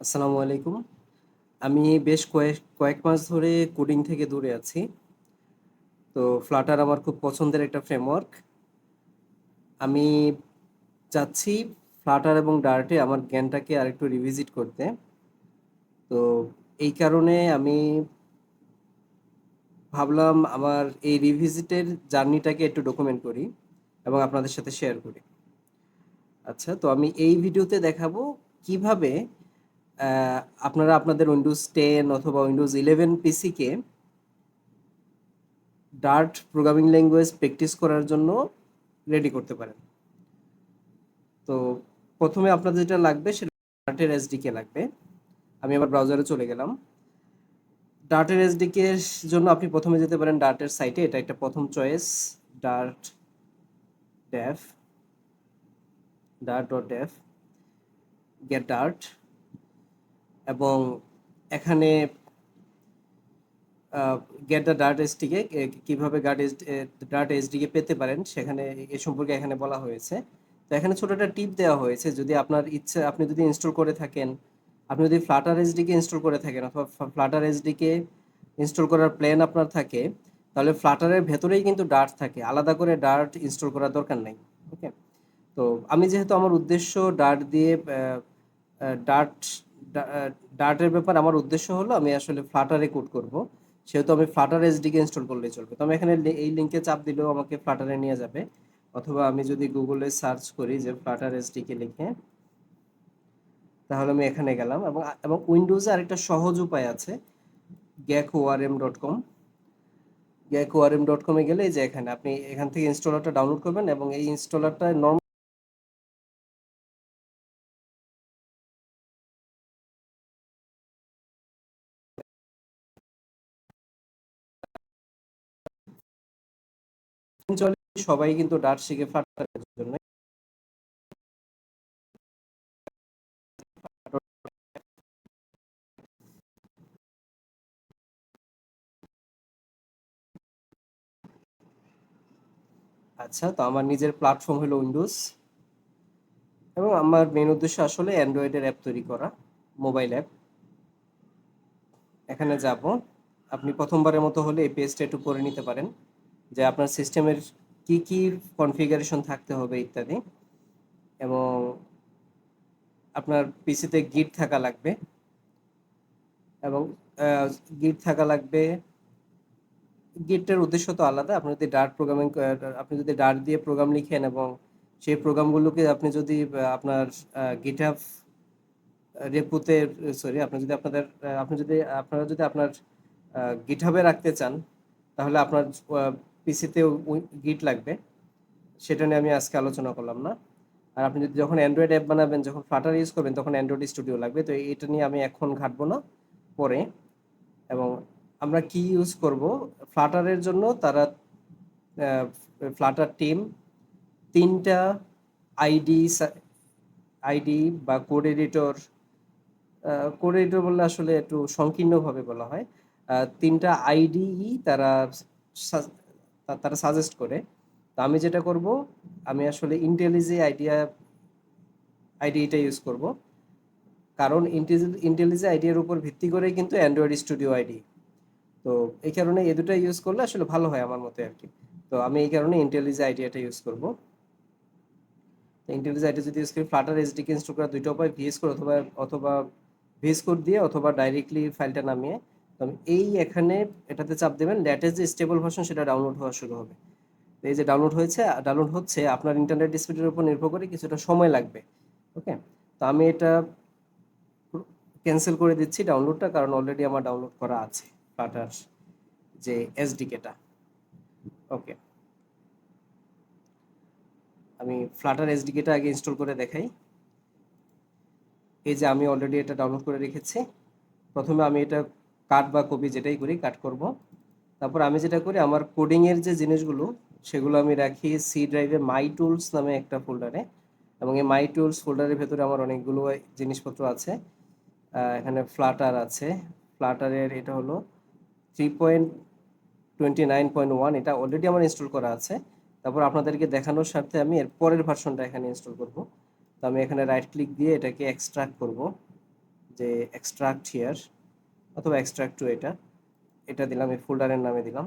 আসসালামু আলাইকুম। আমি বেশ কয়েক মাস ধরে কোডিং থেকে দূরে আছি। তো ফ্লাটার আমার খুব পছন্দের একটা ফ্রেমওয়ার্ক। আমি চাচ্ছি ফ্লাটার এবং ডার্টে আমার জ্ঞানটাকে আরেকটু রিভিজিট করতে। তো এই কারণে আমি ভাবলাম আমার এই রিভিজিটের জার্নিটাকে একটু ডকুমেন্ট করি এবং আপনাদের সাথে শেয়ার করি। আচ্ছা, তো আমি এই ভিডিওতে দেখাবো কিভাবে আপনারা আপনাদের উইন্ডোজ 10 অথবা উইন্ডোজ 11 পিসিকে ডার্ট প্রোগ্রামিং ল্যাঙ্গুয়েজ প্র্যাকটিস করার জন্য রেডি করতে পারেন। তো প্রথমে আপনাদের যেটা লাগবে সেটা ডার্টের এসডিকে লাগবে। আমি আবার ব্রাউজারে চলে গেলাম। ডার্টের এসডিকে এর জন্য আপনি প্রথমে যেতে পারেন ডার্টের সাইটে। এটা একটা প্রথম choice, Dart dev, dart dev, get Dart. এবং এখানে গেট দ্য ডার্ট এসডিকে কিভাবে ডার্ট এসডিকে পেতে পারেন সেখানে এ সম্পর্কে এখানে বলা হয়েছে। তো এখানে ছোট একটা টিপ দেওয়া হয়েছে, যদি আপনার ইচ্ছে আপনি যদি ইনস্টল করে থাকেন, আপনি যদি ফ্লাটার এসডিকে ইনস্টল করে থাকেন অথবা ফ্লাটার এসডিকে ইনস্টল করার প্ল্যান আপনার থাকে, তাহলে ফ্লাটারের ভেতরেই কিন্তু ডার্ট থাকে, আলাদা করে ডার্ট ইনস্টল করার দরকার নাই। ওকে, তো আমি যেহেতু আমার উদ্দেশ্য ডার্ট দিয়ে ডার্ট ডার্টের ব্যাপার আমার উদ্দেশ্য হলো আমি আসলে ফ্লাটারে কোড করব, সেহেতু আমি ফ্লাটার এসডিকে ইনস্টল করলেই চলবে। তো আমি এখানে এই লিঙ্কে চাপ দিলেও আমাকে ফ্লাটারে নিয়ে যাবে, অথবা আমি যদি গুগলে সার্চ করি যে ফ্লাটার এসডিকে লিখে, তাহলে আমি এখানে গেলাম। এবং এবং উইন্ডোজে আরেকটা সহজ উপায় আছে, gecko.orm.com। gecko.orm.com-এ গেলে এই যে এখানে আপনি এখান থেকে ইনস্টলারটা ডাউনলোড করবেন এবং এই ইনস্টলারটা নর্মাল চলে। সবাই কিন্তু ডার্ট শিখে ফ্লাটারের জন্য। আচ্ছা, তো আমার নিজের প্ল্যাটফর্ম হলো উইন্ডোজ, এবং আমার মেইন উদ্দেশ্য আসলে অ্যান্ড্রয়েডের অ্যাপ তৈরি করা, মোবাইল অ্যাপ। এখানে যাব। আপনি প্রথমবারের মতো হলে এই পেজটা একটু করে নিতে পারেন, যে আপনার সিস্টেমের কি কি কনফিগারেশন থাকতে হবে ইত্যাদি। এবং আপনার পিসিতে গিট থাকা লাগবে, এবং গিট থাকা লাগবে। গিটের উদ্দেশ্য তো আলাদা। আপনি যদি ডার্ট দিয়ে প্রোগ্রাম লিখেন এবং সেই প্রোগ্রামগুলোকে আপনি যদি আপনার গিটহাব রেপুতে, সরি, আপনি যদি আপনারা যদি আপনার গিটহাবে রাখতে চান, তাহলে আপনার পিসিতে গিট লাগবে। সেটা নিয়ে আমি আজকে আলোচনা করলাম না। আর আপনি যদি যখন অ্যান্ড্রয়েড অ্যাপ বানাবেন, যখন ফ্লাটার ইউজ করবেন, তখন অ্যান্ড্রয়েড স্টুডিও লাগবে। তো এটা নিয়ে আমি এখন ঘাটবো না, পরে। এবং আমরা কি ইউজ করব ফ্লাটারের জন্য, তারা ফ্লাটার টিম 3টা আইডি আইডি বা কোড এডিটর বললে আসলে একটু সংকীর্ণভাবে বলা হয়। 3টা আইডি সা- তারা সাজেস্ট করে। তো আমি যেটা করব, আমি আসলে ইন্টেলিজে আইডিটা ইউজ করব, কারণ ইন্টেলিজে আইডিয়ার উপর ভিত্তি করে কিন্তু অ্যান্ড্রয়েড স্টুডিও আইডি। তো এই কারণে এই দুটো ইউজ করলে আসলে ভালো হয় আমার মতে আর কি। তো আমি এই কারণে ইন্টেলিজে আইডিয়াটা ইউজ করব। ইন্টেলিজে আইডি যদি ইউজ করি, ফ্লাটার এসডিকে ইনস্টল করার দুইটা উপায়, ভিএস কোড অথবা অথবা ভিএস কোড দিয়ে, অথবা ডাইরেক্টলি ফাইলটা নামিয়ে। তো আমি এখানে এটাতে চাপ দেবেন, লেটেস্ট যে স্টেবল ভার্সন সেটা ডাউনলোড হওয়া শুরু হবে। তো এই যে ডাউনলোড হচ্ছে, আপনার ইন্টারনেট স্পিডের উপর নির্ভর করে কিছুটা সময় লাগবে। ওকে, তো আমি এটা ক্যান্সেল করে দিচ্ছি ডাউনলোডটা, কারণ অলরেডি আমার ডাউনলোড করা আছে ফ্লাটার যে এসডিকেটা। ওকে, আমি ফ্লাটার এসডিকেটা আগে ইনস্টল করে দেখাই। এই যে আমি অলরেডি এটা ডাউনলোড করে রেখেছি। প্রথমে আমি এটা কাট বা কপি যেটাই করি, কাট করব। তারপর আমি যেটা করি, আমার কোডিংয়ের যে জিনিসগুলো সেগুলো আমি রাখি সি ড্রাইভে মাই টুলস নামে একটা ফোল্ডারে। এবং এই মাই টুলস ফোল্ডারের ভেতরে আমার অনেকগুলো জিনিসপত্র আছে। এখানে ফ্লাটার আছে। ফ্লাটারের এটা হলো 3.29.1, এটা অলরেডি আমার ইনস্টল করা আছে। তারপর আপনাদেরকে দেখানোর স্বার্থে আমি এর পরের ভার্সনটা এখানে ইনস্টল করব। তো আমি এখানে রাইট ক্লিক দিয়ে এটাকে এক্সট্রাক্ট করব, যে এক্সট্রাক্ট হিয়ার অথবা এক্সট্রাক্ট টু, এটা দিলাম, এই ফোল্ডারের নামে দিলাম।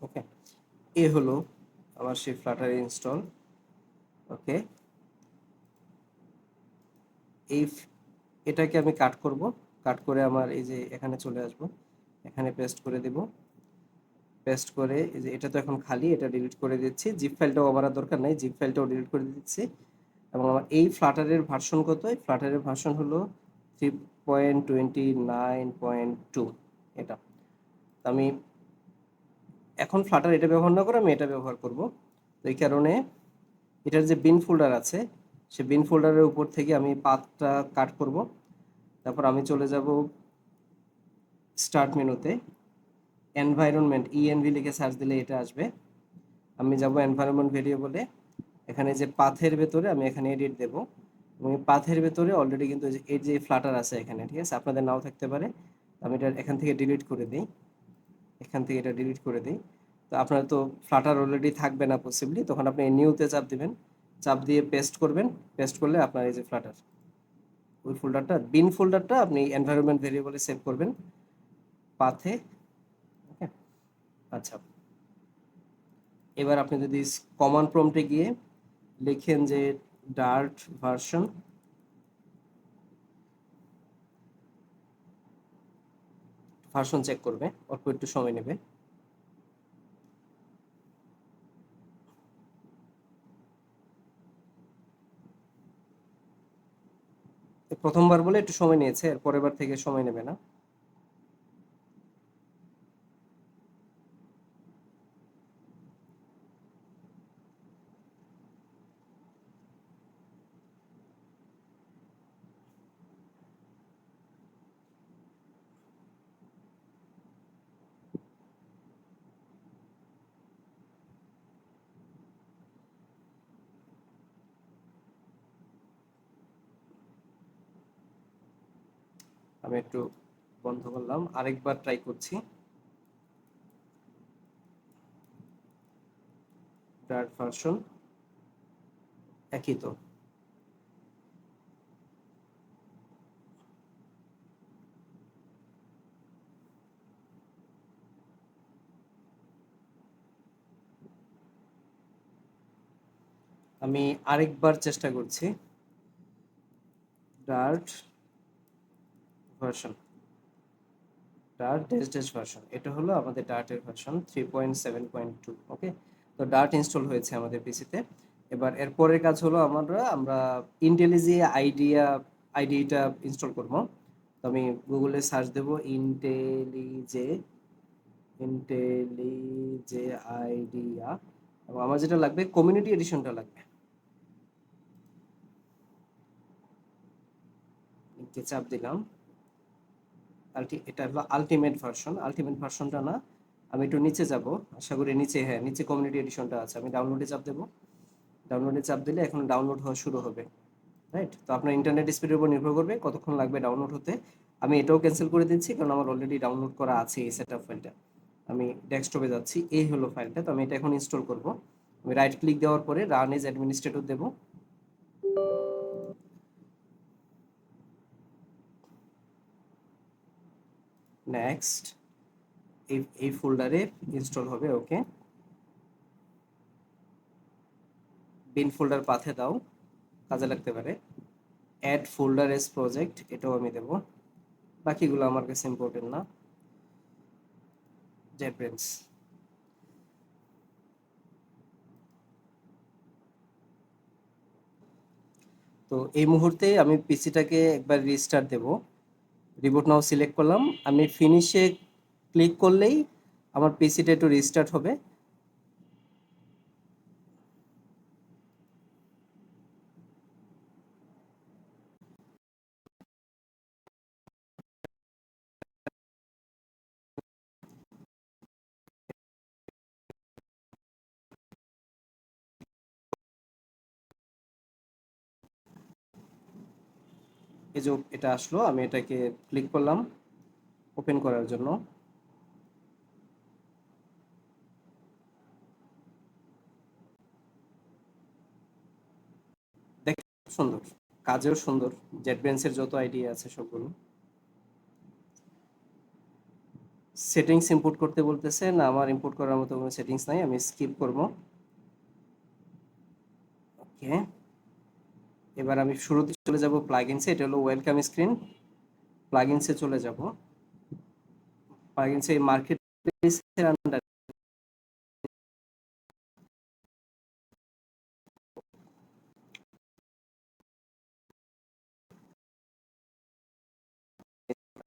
ওকে, এ হলো আমার সেই ফ্লাটার ইনস্টল। ওকে, এই এটাকে আমি কাট করব, কাট করে আমার এই যে এখানে চলে আসব, এখানে পেস্ট করে দেব। পেস্ট করে এই যে এটা তো এখন খালি, এটা ডিলিট করে দিচ্ছি। জিপ ফাইলটাও আমার আর দরকার নাই, জিপ ফাইলটাও ডিলিট করে দিচ্ছি। এবং আমার এই ফ্লাটারের ভার্সন কত? এই ফ্লাটারের ভার্সন হলো 3.29.2, এটা। তো আমি এখন ফ্লাটার এটা ব্যবহার না করে আমি এটা ব্যবহার করব। তো এই কারণে এটার যে বিন ফোল্ডার আছে, সে বিন ফোল্ডারের উপর থেকে আমি পাথটা কাট করব। তারপর আমি চলে যাব স্টার্ট মেনুতে, এনভায়রনমেন্ট ইএনভি লিখে সার্চ দিলে এটা আসবে। আমি যাব এনভায়রনমেন্ট ভেরিয়েবলে, এখানে যে পাথের ভেতরে আমি এখানে এডিট দেব, এবং পাথের ভেতরে অলরেডি কিন্তু এই যে ফ্লাটার আছে এখানে, ঠিক আছে, আপনাদের নাও থাকতে পারে। আমি এটা এখান থেকে ডিলিট করে দিই, এখান থেকে এটা ডিলিট করে দিই। তো আপনার তো ফ্লাটার অলরেডি থাকবে না পসিবলি, তখন আপনি নিউতে চাপ দিবেন, চাপ দিয়ে পেস্ট করবেন। পেস্ট করলে আপনার এই যে ফ্লাটার, ওই ফোল্ডারটা, বিন ফোল্ডারটা আপনি এনভায়রনমেন্ট ভেরিয়েবলে সেভ করবেন পাথে। ওকে, আচ্ছা, এবার আপনি যদি কমান্ড প্রম্পটে গিয়ে লিখেন যে ডার্ট ভার্সন, ভার্সন চেক করবে, অল্প একটু সময় নেবে। প্রথমবার বলে একটু সময় নিয়েছে, এর পরের বার থেকে সময় নেবে না। আমি একটু বন্ধ করলাম, আরেকবার ট্রাই করছি। ডার্ট ভার্সন একই তো। আমি আরেকবার চেষ্টা করছি। Dart version, dart dash dash version, এটা হলো আমাদের ডার্টের ভার্সন 3.7.2। ওকে, তো ডার্ট ইনস্টল হয়েছে আমাদের পিসিতে। এবার এর পরের কাজ হলো আমরা ইন্টেলিজে আইডিটা ইনস্টল করব। তো আমি গুগলে সার্চ দেব ইন্টেলিজে, ইন্টেলিজে আইডিয়া, এবং আমার যেটা লাগবে কমিউনিটি এডিশনটা লাগবে। লিখে চাপ দিলাম, এটা হলো আলটিমেট ভার্সন। আলটিমেট ভার্সনটা না, আমি একটু নিচে যাব, আশা করি নিচে, হ্যাঁ নিচে কমিউনিটি এডিশনটা আছে। আমি ডাউনলোডে চাপ দেবো, ডাউনলোডে চাপ দিলে এখন ডাউনলোড হওয়া শুরু হবে। রাইট, তো আপনার ইন্টারনেট স্পিডের উপর নির্ভর করবে কতক্ষণ লাগবে ডাউনলোড হতে। আমি এটাও ক্যান্সেল করে দিচ্ছি, কারণ আমার অলরেডি ডাউনলোড করা আছে এই সেটআপ ফাইলটা। আমি ডেস্কটপে যাচ্ছি, এই হলো ফাইলটা। তো আমি এটা এখন ইনস্টল করব। আমি রাইট ক্লিক দেওয়ার পরে রান এজ অ্যাডমিনিস্ট্রেটর দেবো। নেক্সট, এই ফোল্ডারে ইনস্টল হবে। ওকে, বিন ফোল্ডার পাথে দাও, কাজে লাগতে পারে। অ্যাড ফোল্ডার এস প্রজেক্ট, এটাও আমি দেবো। বাকিগুলো আমার কাছে ইম্পর্টেন্ট না। JetBrains। তো এই মুহূর্তে আমি পিসিটাকে একবার রিস্টার্ট দেব। রিবুট নাও সিলেক্ট করলাম, আমি ফিনিশে ক্লিক করলেই আমার পিসিটা একটু রিস্টার্ট হবে। এই যে এটা আসলো, আমি এটাকে ক্লিক করলাম ওপেন করার জন্য। দেখেন খুব সুন্দর, কাজেও সুন্দর। জেটবেন্সের যত আইডিয়া আছে সবগুলো। সেটিংস ইম্পোর্ট করতে বলতেছে না, আমার ইম্পোর্ট করার মতো কোনো সেটিংস নাই, আমি স্কিপ করব। ওকে, এবার আমি শুরুতে চলে যাব প্লাগইনসে। এটা হলো ওয়েলকাম স্ক্রিন। প্লাগইনসে চলে যাব। প্লাগইনসে মার্কেট প্লেসের আন্ডার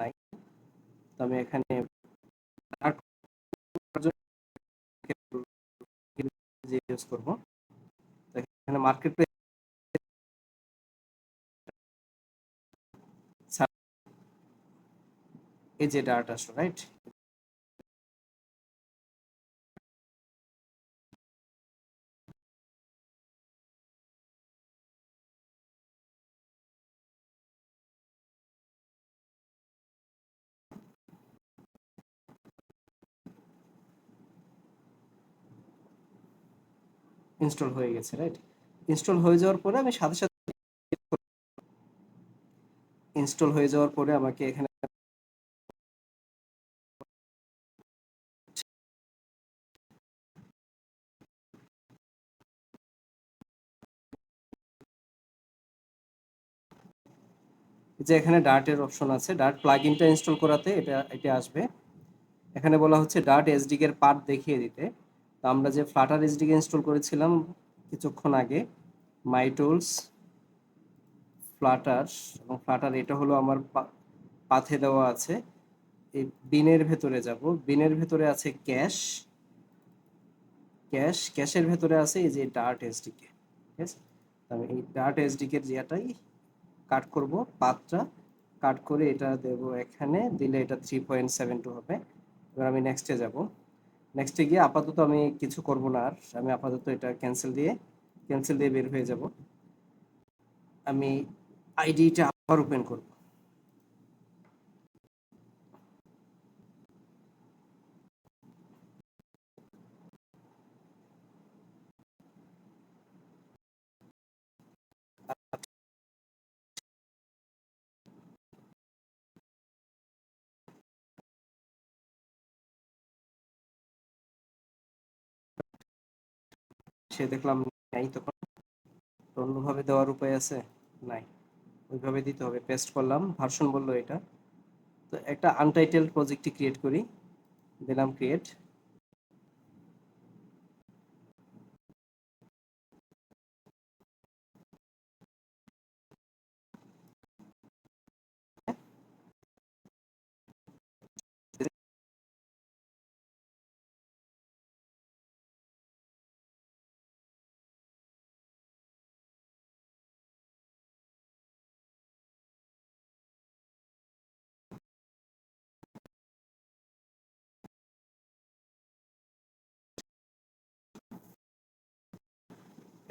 নাই, তো আমি এখানে ইউজ করব। তো এখানে মার্কেট প্লেস এই যে ডাটা আসলো, রাইট? ইনস্টল হয়ে গেছে, রাইট? ইনস্টল হয়ে যাওয়ার পরে আমি সাথে সাথে ইনস্টল হয়ে যাওয়ার পরে আমাকে এখানে যে এখানে ডার্টের অপশন আছে, ডার্ট প্লাগইনটা ইনস্টল করাতে এটা আসবে। এখানে বলা হচ্ছে ডার্ট এসডিকে এর পাথ দেখিয়ে দিতে। তো আমরা যে ফ্লাটার এসডিকে ইনস্টল করেছিলাম কিছুক্ষণ আগে, মাই টুলস, ফ্লাটার, এবং ফ্লাটার এটা হলো আমার পাথে দেওয়া আছে। এই বিনের ভেতরে যাব, বিনের ভেতরে আছে ক্যাশের ভেতরে আছে এই যে ডার্ট এসডিকে। ঠিক আছে, আমি এই ডার্ট এসডিকে এর জিয়াটাই কাট করব, পাথটা কাট করে এটা দেব এখানে, দিলে এটা 3.72 হবে। এবার আমি নেক্সটে যাব। নেক্সটে গিয়ে আপাতত আমি কিছু করব না আর, আমি আপাতত এটা ক্যান্সেল দিয়ে বের হয়ে যাব। আমি আইডিটা আবার ওপেন করব। সে দেখলাম নাই, তখন অন্যভাবে দেওয়ার উপায় আছে? নাই, ওইভাবে দিতে হবে। পেস্ট করলাম, ভার্সন বললো এটা। তো একটা আনটাইটেলড প্রজেক্টটি ক্রিয়েট করি, দিলাম ক্রিয়েট।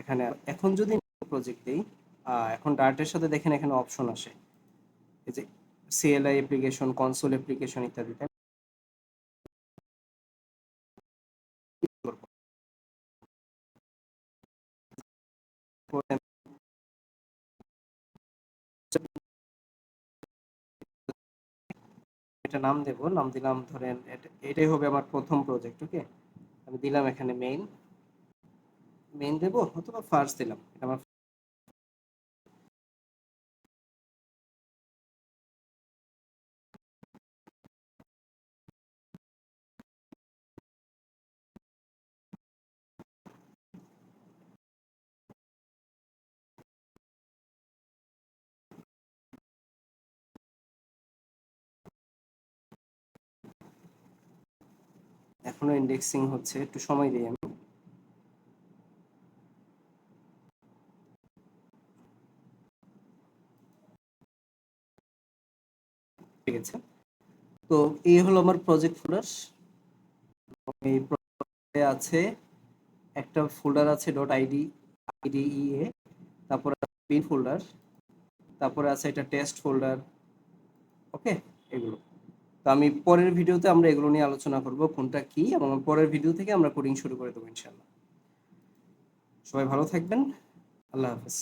এখানে এখন যদি প্রজেক্ট দিই, এখন ডার্টের সাথে দেখেন এখানে অপশন আসে, এই যে সিএলআই অ্যাপ্লিকেশন, কনসোল অ্যাপ্লিকেশন ইত্যাদি। তাই কি করব? এটা নাম দেব, নাম দিলাম ধরেন এটাই হবে আমার প্রথম প্রজেক্ট। ওকে, আমি দিলাম এখানে মেইন দেব অথবা ফার্স্ট দিলাম, এটা আমার এখনো ইন্ডেক্সিং হচ্ছে, একটু সময় দিই আমি। ঠিক আছে, তো এই হলো আমার প্রজেক্ট ফোল্ডার। এই প্রজেক্টে আছে একটা ফোল্ডার আছে ডট আইডি আইডিইএ, তারপরে বিন ফোল্ডার, তারপরে আছে এটা টেস্ট ফোল্ডার। ওকে, এগুলো তো আমি পরের ভিডিওতে আমরা এগুলো নিয়ে আলোচনা করব কোনটা কি, এবং পরের ভিডিও থেকে আমরা কোডিং শুরু করে দেবো ইনশাআল্লাহ। সবাই ভালো থাকবেন, আল্লাহ হাফেজ।